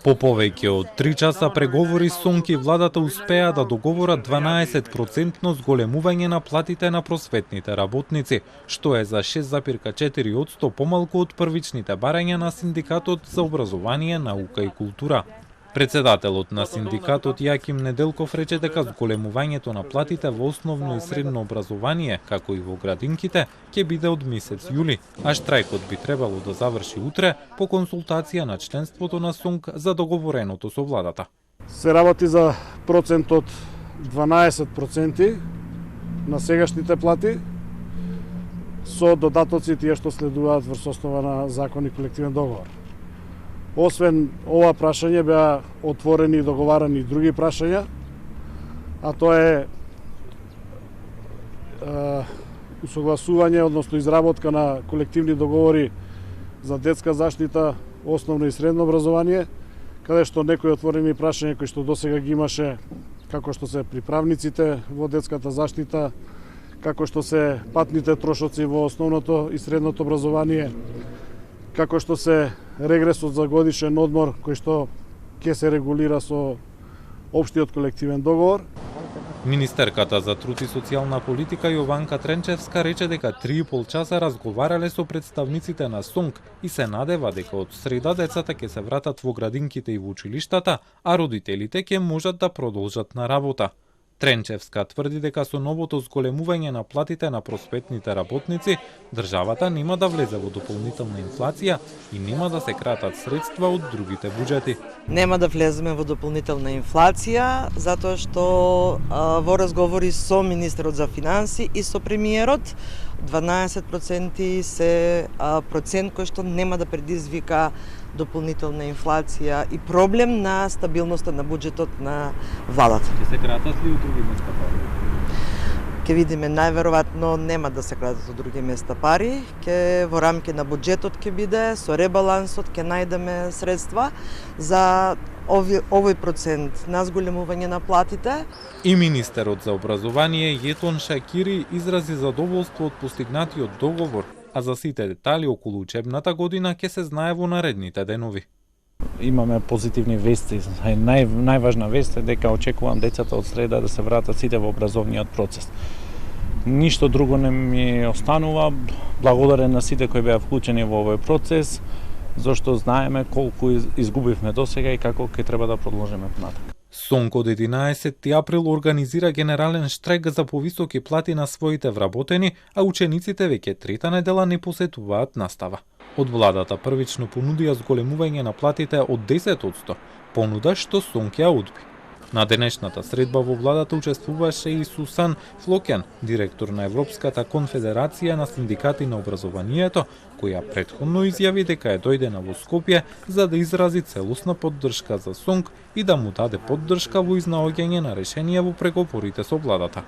По повеќе од 3 часа преговори СУНК и владата успеа да договорат 12% зголемување на платите на просветните работници, што е за 6,4% помалку од првичните барања на Синдикатот за образование, наука и култура. Председателот на синдикатот Јаким Неделков рече дека зголемувањето на платите во основно и средно образование, како и во градинките, ќе биде од месец јули, а штрајкот би требало да заврши утре по консултација на членството на СУНК за договореното со владата. Се работи за процент од 12% на сегашните плати со додатоци тие што следуваат врз основа на закон и колективен договор. Освен ова прашање беа отворени и договарани други прашања, а тоа е усогласување, односно изработка на колективни договори за детска заштита, основно и средно образование, каде што некои отворени прашања кои што досега ги имаше, како што се приправниците во детската заштита, како што се патните трошоци во основното и средното образование, како што се регресот за годишен одмор кој што ќе се регулира со општиот колективен договор. Министерката за труд и социјална политика Јованка Тренчевска рече дека 3,5 часа разговарале со представниците на СУНК и се надева дека од среда децата ќе се вратат во градинките и во училиштата, а родителите ќе можат да продолжат на работа. Тренчевска тврди дека со новото зголемување на платите на просветните работници, државата нема да влезе во дополнителна инфлација и нема да се кратат средства од другите буџети. Нема да влеземе во дополнителна инфлација, затоа што во разговори со министерот за финанси и со премиерот, 12% се процент кој што нема да предизвика дополнителна инфлација и проблем на стабилноста на буџетот на владата. Ќе се кратат ли од други места пари? Ќе видиме, најверојатно нема да се кратат од други места пари, ќе во рамки на буџетот ќе биде, со ребалансот ќе најдеме средства за овој процент на зголемување на платите. И министерот за образование Јетон Шакири изрази задоволство од постигнатиот договор, а за сите детали околу учебната година ќе се знае во наредните денови. Имаме позитивни вести. Најважна вест е дека очекувам децата од среда да се вратат сите во образовниот процес. Ништо друго не ми останува. Благодарен на сите кои беа вклучени во овој процес, зашто знаеме колку изгубивме досега и како ќе треба да продолжиме понатаму. СУНК од 11 април организира генерален штрајк за повисоки плати на своите вработени, а учениците веќе трета недела не посетуваат настава. Од владата првично понудија зголемување на платите од 10%, понуда што СУНК ја одби. На денешната средба во владата учествуваше и Сусан Флокен, директор на Европската конфедерација на синдикати на образованието, која претходно изјави дека е дојдена во Скопје за да изрази целосна поддршка за СУНК и да му даде поддршка во изнаоѓање на решенија во преговорите со владата.